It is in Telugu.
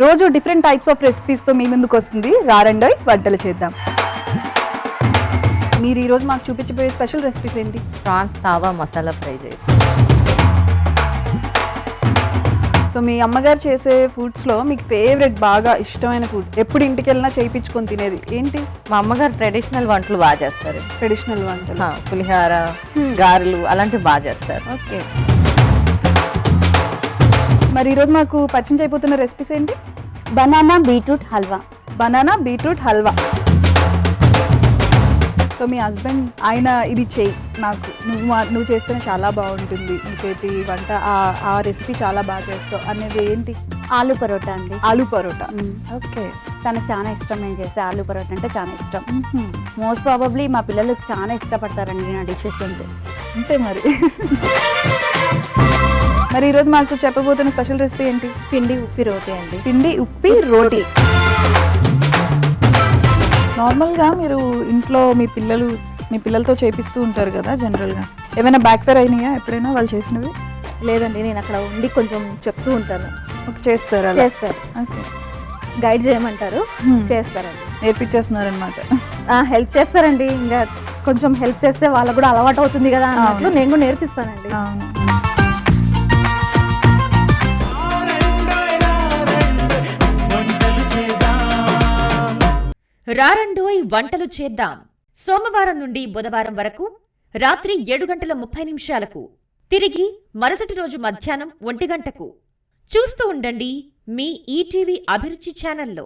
రోజు డిఫరెంట్ టైప్స్ ఆఫ్ రెసిపీస్తో మీ ముందుకు వస్తుంది రారండోయ్ వంటలు చేద్దాం. మీరు ఈరోజు మాకు చూపించబోయే స్పెషల్ రెసిపీస్ ఏంటి? ప్రాన్స్ తావా మసాలా ఫ్రై చేసి. సో మీ అమ్మగారు చేసే ఫుడ్స్లో మీకు ఫేవరెట్ బాగా ఇష్టమైన ఫుడ్, ఎప్పుడు ఇంటికి వెళ్ళినా చేయించుకొని తినేది ఏంటి? మా అమ్మగారు ట్రెడిషనల్ వంటలు బాగా చేస్తారు. ట్రెడిషనల్ వంటలు, పులిహార, గారెలు అలాంటివి బాగా చేస్తారు. ఓకే, మరి ఈరోజు మాకు పరిచయం చేయబోతున్న రెసిపీస్ ఏంటి? Banana beetroot halwa. Banana beetroot halwa. So మీ హస్బెండ్ ఆయన ఇది చేయి, నాకు నువ్వు చేస్తేనే చాలా బాగుంటుంది, నీ చేతి వంట ఆ రెసిపీ చాలా బాగా చేస్తావు అనేది ఏంటి? ఆలూ పరోటా అండి. ఆలూ పరోటా. ఓకే, తనకు చాలా ఇష్టం నేను చేస్తే ఆలూ పరోటా అంటే చాలా ఇష్టం. మోస్ట్ ప్రాబబ్లీ మా పిల్లలు చాలా ఇష్టపడతారండి నా డిషెస్ అంటే. అంతే మరి. మరి ఈరోజు మాకు చెప్పబోతున్న స్పెషల్ రెసిపీ ఏంటి? పిండి ఉప్పి రోటీ అండి. పిండి ఉప్పి రోటీ. నార్మల్గా మీరు ఇంట్లో మీ పిల్లలతో చేపిస్తూ ఉంటారు కదా జనరల్గా, ఏమైనా బ్యాక్ ఫైర్ అయినాయా ఎప్పుడైనా వాళ్ళు చేసినవి? లేదండి, నేను అక్కడ ఉండి కొంచెం చెప్తూ ఉంటాను. చేస్తారా? చేస్తారు. ఓకే, గైడ్ చేయమంటారు, చేస్తారండి. నేర్పించేస్తున్నారనమాట. హెల్ప్ చేస్తారండి, ఇంకా కొంచెం హెల్ప్ చేస్తే వాళ్ళకు కూడా అలవాటు అవుతుంది కదా అన్నట్లు నేను కూడా నేర్పిస్తానండి. అవును. రారండోయ్ వంటలు చేద్దాం. సోమవారం నుండి బుధవారం వరకు రాత్రి 7:30 తిరిగి మరుసటి రోజు మధ్యాహ్నం 1 గంటకు చూస్తూ ఉండండి మీ ఈటీవీ అభిరుచి ఛానల్లో.